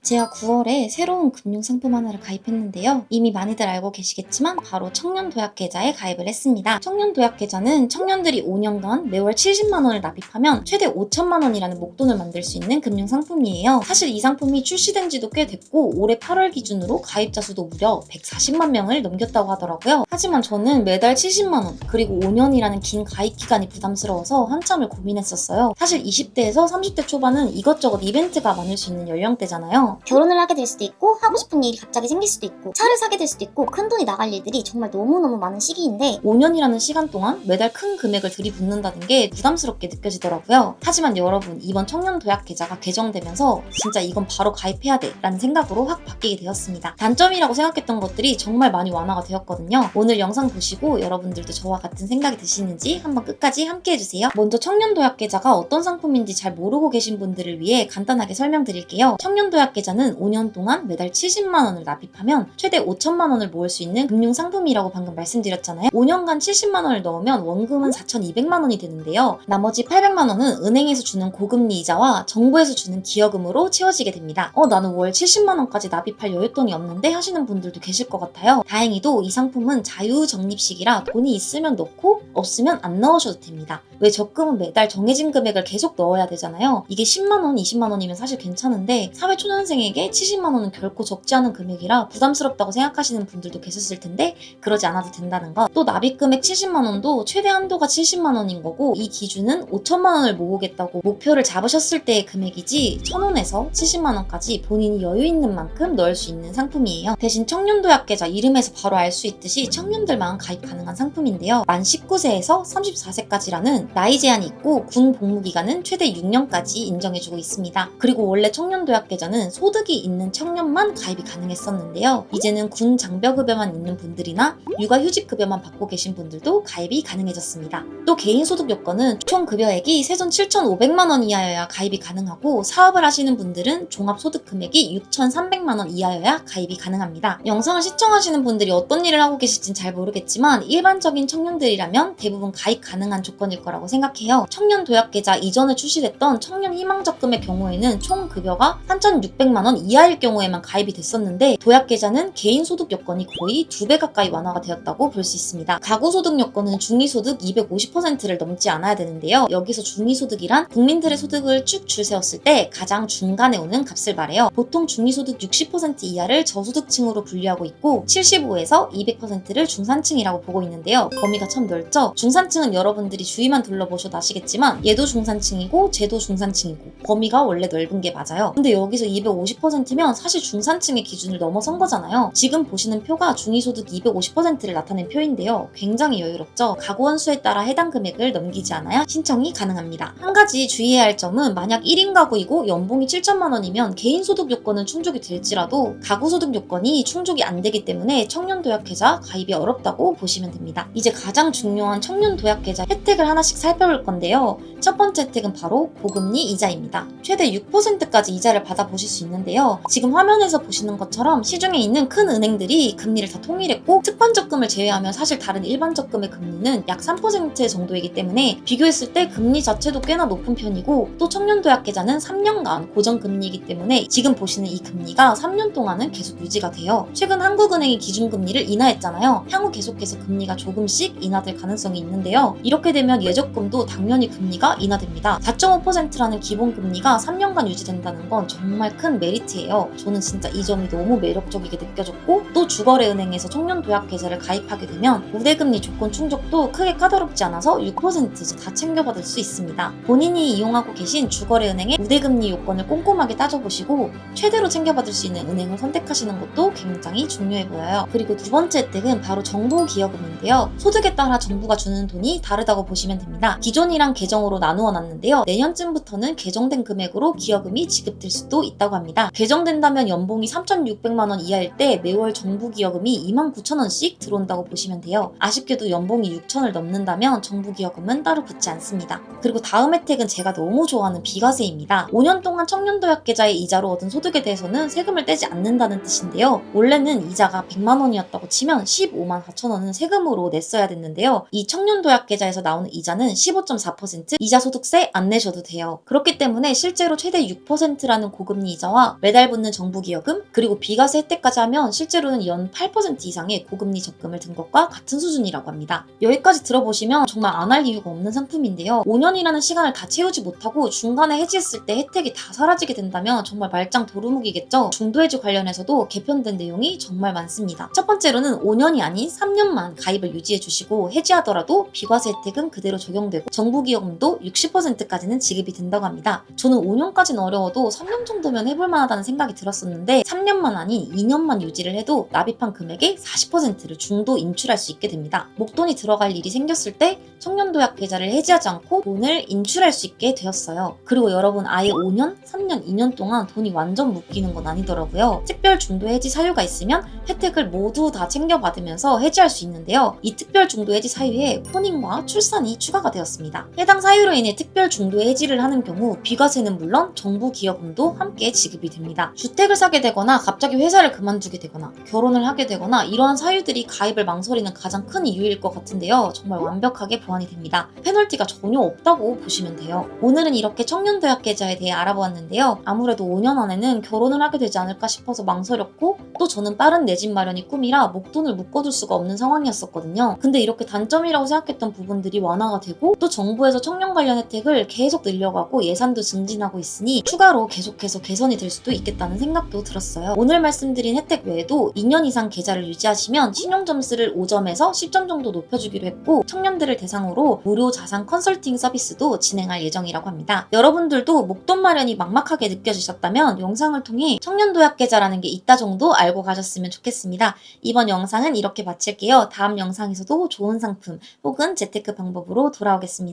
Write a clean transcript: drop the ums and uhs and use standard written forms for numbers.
제가 9월에 새로운 금융상품 하나를 가입했는데요. 이미 많이들 알고 계시겠지만 바로 청년도약계좌에 가입을 했습니다. 청년도약계좌는 청년들이 5년간 매월 70만 원을 납입하면 최대 5천만 원이라는 목돈을 만들 수 있는 금융상품이에요. 사실 이 상품이 출시된 지도 꽤 됐고 올해 8월 기준으로 가입자 수도 무려 140만 명을 넘겼다고 하더라고요. 하지만 저는 매달 70만 원 그리고 5년이라는 긴 가입 기간이 부담스러워서 한참을 고민했었어요. 사실 20대에서 30대 초반은 이것저것 이벤트가 많을 수 있는 연령대잖아요. 결혼을 하게 될 수도 있고 하고 싶은 일이 갑자기 생길 수도 있고 차를 사게 될 수도 있고 큰돈이 나갈 일들이 정말 너무너무 많은 시기인데 5년이라는 시간 동안 매달 큰 금액을 들이붓는다는 게 부담스럽게 느껴지더라고요. 하지만 여러분, 이번 청년도약계좌가 개정되면서 진짜 이건 바로 가입해야 돼 라는 생각으로 확 바뀌게 되었습니다. 단점이라고 생각했던 것들이 정말 많이 완화가 되었거든요. 오늘 영상 보시고 여러분들도 저와 같은 생각이 드시는지 한번 끝까지 함께 해주세요. 먼저 청년도약계좌가 어떤 상품인지 잘 모르고 계신 분들을 위해 간단하게 설명드릴게요. 청년도약계좌는 5년 동안 매달 70만 원을 납입하면 최대 5천만 원을 모을 수 있는 금융상품이라고 방금 말씀드렸잖아요. 5년간 70만 원을 넣으면 원금은 4,200만 원이 되는데요. 나머지 800만 원은 은행에서 주는 고금리 이자와 정부에서 주는 기여금으로 채워지게 됩니다. 나는 월 70만 원까지 납입할 여윳돈이 없는데 하시는 분들도 계실 것 같아요. 다행히도 이 상품은 자유적립식이라 돈이 있으면 넣고 없으면 안 넣으셔도 됩니다. 왜 적금은 매달 정해진 금액을 계속 넣어야 되잖아요. 이게 10만 원, 20만 원이면 사실 괜찮은데 사회초년생에게 70만 원은 결코 적지 않은 금액이라 부담스럽다고 생각하시는 분들도 계셨을 텐데 그러지 않아도 된다는 것. 또 납입금액 70만 원도 최대 한도가 70만 원인 거고 이 기준은 5천만 원을 모으겠다고 목표를 잡으셨을 때의 금액이지 1,000원에서 70만 원까지 본인이 여유 있는 만큼 넣을 수 있는 상품이에요. 대신 청년도약계좌 이름에서 바로 알 수 있듯이 청년들만 가입 가능한 상품인데요. 만 19세에서 34세까지라는 나이 제한이 있고 군 복무 기간은 최대 6년까지 인정해주고 있습니다. 그리고 원래 청년도약계좌는 소득이 있는 청년만 가입이 가능했었는데요. 이제는 군 장벽급여만 있는 분들이나 육아휴직급여만 받고 계신 분들도 가입이 가능해졌습니다. 또 개인소득 요건은 총 급여액이 세전 7,500만 원 이하여야 가입이 가능하고 사업을 하시는 분들은 종합소득 금액이 6,300만 원 이하여야 가입이 가능합니다. 영상을 시청하시는 분들이 어떤 일을 하고 계실진 잘 모르겠지만 일반적인 청년들이라면 대부분 가입 가능한 조건일 거라고 생각해요. 청년도약계좌 이전에 출시됐던 청년희망적금의 경우에는 총 급여가 3,600만 원 이하일 경우에만 가입이 됐었는데 도약계좌는 개인소득 요건이 거의 2배 가까이 완화가 되었다고 볼 수 있습니다. 가구소득 요건은 중위소득 250%를 넘지 않아야 되는데요. 여기서 중위소득이란 국민들의 소득을 쭉 줄 세웠을 때 가장 중간에 오는 값을 말해요. 보통 중위소득 60% 이하를 저소득층으로 분류하고 있고 75에서 200%를 중산층이라고 보고 있는데요. 범위가 참 넓죠? 중산층은 여러분들이 주위만 둘러보셔도 아시겠지만 얘도 중산층이고 쟤도 중산층이고 범위가 원래 넓은 게 맞아요. 근데 여기서 250%면 사실 중산층의 기준을 넘어선 거잖아요. 지금 보시는 표가 중위소득 250%를 나타낸 표인데요. 굉장히 여유롭죠? 가구 원수에 따라 해당 금액을 넘기지 않아야 신청이 가능합니다. 한 가지 주의해야 할 점은 만약 1인 가구이고 연봉이 7천만 원이면 개인소득 요건은 충족이 될지라도 가구소득 요건이 충족이 안 되기 때문에 청년도약계좌 가입이 어렵다고 보시면 됩니다. 이제 가장 중요한 청년도약계좌 혜택을 하나씩 살펴볼 건데요. 첫 번째 혜택은 바로 고금리 이자입니다. 최대 6%까지 이자를 받아보실 수 있는데요. 지금 화면에서 보시는 것처럼 시중에 있는 큰 은행들이 금리를 다 통일했고 특판적금을 제외하면 사실 다른 일반 적금의 금리는 약 3% 정도이기 때문에 비교했을 때 금리 자체도 꽤나 높은 편이고 또 청년도약계좌는 3년간 고정금리이기 때문에 지금 보시는 이 금리가 3년 동안은 계속 유지가 돼요. 최근 한국은행이 기준금리를 인하했잖아요. 향후 계속해서 금리가 조금씩 인하될 가능성이 있는데요. 이렇게 되면 예적금도 당연히 금리가 인하됩니다. 4.5%라는 기본금리가 3년간 유지된다는 건 정말 큰 메리트예요. 저는 진짜 이 점이 너무 매력적이게 느껴졌고 또 주거래은행에서 청년도약계좌를 가입하게 되면 우대금리 조건 충족도 크게 까다롭지 않아서 6%다 챙겨받을 수 있습니다. 본인이 이용하고 계신 주거래은행의 우대금리 요건을 꼼꼼하게 따져보시고 최대로 챙겨받을 수 있는 은행을 선택하시는 것도 굉장히 중요해 보여요. 그리고 두 번째 혜택은 바로 정부기여금인데요. 소득에 따라 정부가 주는 돈이 다르다고 보시면 됩니다. 기존이랑 개정으로 나누어 놨는데요. 내년쯤부터는 개정된 금액으로 기여금이 지급될 수도 있다고 합니다. 개정된다면 연봉이 3,600만 원 이하일 때 매월 정부기여금이 29,000원씩 들어온다고 보시면 돼요. 아쉽게도 연봉이 6,000을 넘는다면 정부기여금은 따로 붙지 않습니다. 그리고 다음 혜택은 제가 너무 좋아하는 비과세입니다. 5년 동안 청년도약계좌의 이자로 얻은 소득에 대해서는 세금을 떼지 않는다는 뜻인데요. 원래는 이자가 100만 원이었다고 치면 15만 4천 원은 세금으로 냈어야 됐는데요. 이 청년도약계좌에서 나오는 이자는 15.4%, 이자 소득세 안 내셔도 돼요. 그렇기 때문에 실제로 최대 6%라는 고금리 이자와 계좌와 매달 붙는 정부기여금 그리고 비과세 혜택까지 하면 실제로는 연 8% 이상의 고금리 적금을 든 것과 같은 수준이라고 합니다. 여기까지 들어보시면 정말 안 할 이유가 없는 상품인데요. 5년이라는 시간을 다 채우지 못하고 중간에 해지했을 때 혜택이 다 사라지게 된다면 정말 말짱 도루묵이겠죠. 중도해지 관련해서도 개편된 내용이 정말 많습니다. 첫 번째로는 5년이 아닌 3년만 가입을 유지해 주시고 해지하더라도 비과세 혜택은 그대로 적용되고 정부기여금도 60%까지는 지급이 된다고 합니다. 저는 5년까지는 어려워도 3년 정도면 해볼 만하다는 생각이 들었었는데 3년만 아닌 2년만 유지를 해도 납입한 금액의 40%를 중도 인출할 수 있게 됩니다. 목돈이 들어갈 일이 생겼을 때 청년도약 계좌를 해지하지 않고 돈을 인출할 수 있게 되었어요. 그리고 여러분 아예 5년, 3년, 2년 동안 돈이 완전 묶이는 건 아니더라고요. 특별 중도 해지 사유가 있으면 혜택을 모두 다 챙겨받으면서 해지할 수 있는데요. 이 특별 중도 해지 사유에 혼인과 출산이 추가가 되었습니다. 해당 사유로 인해 특별 중도 해지를 하는 경우 비과세는 물론 정부 기여금도 함께 지급이 됩니다. 주택을 사게 되거나 갑자기 회사를 그만두게 되거나 결혼을 하게 되거나 이러한 사유들이 가입을 망설이는 가장 큰 이유일 것 같은데요. 정말 완벽하게 보완이 됩니다. 페널티가 전혀 없다고 보시면 돼요. 오늘은 이렇게 청년도약 계좌에 대해 알아보았는데요. 아무래도 5년 안에는 결혼을 하게 되지 않을까 싶어서 망설였고 또 저는 빠른 내 집 마련이 꿈이라 목돈을 묶어둘 수가 없는 상황이었었거든요. 근데 이렇게 단점이라고 생각했던 부분들이 완화가 되고 또 정부에서 청년 관련 혜택을 계속 늘려가고 예산도 증진하고 있으니 추가로 계속해서 개선이 될 수도 있겠다는 생각도 들었어요. 오늘 말씀드린 혜택 외에도 2년 이상 계좌를 유지하시면 신용 점수를 5점에서 10점 정도 높여주기로 했고 청년들을 대상으로 무료 자산 컨설팅 서비스도 진행할 예정이라고 합니다. 여러분들도 목돈 마련이 막막하게 느껴지셨다면 영상을 통해 청년도약 계좌라는 게 있다 정도 알고 가셨으면 좋겠습니다. 이번 영상은 이렇게 마칠게요. 다음 영상에서도 좋은 상품 혹은 재테크 방법으로 돌아오겠습니다.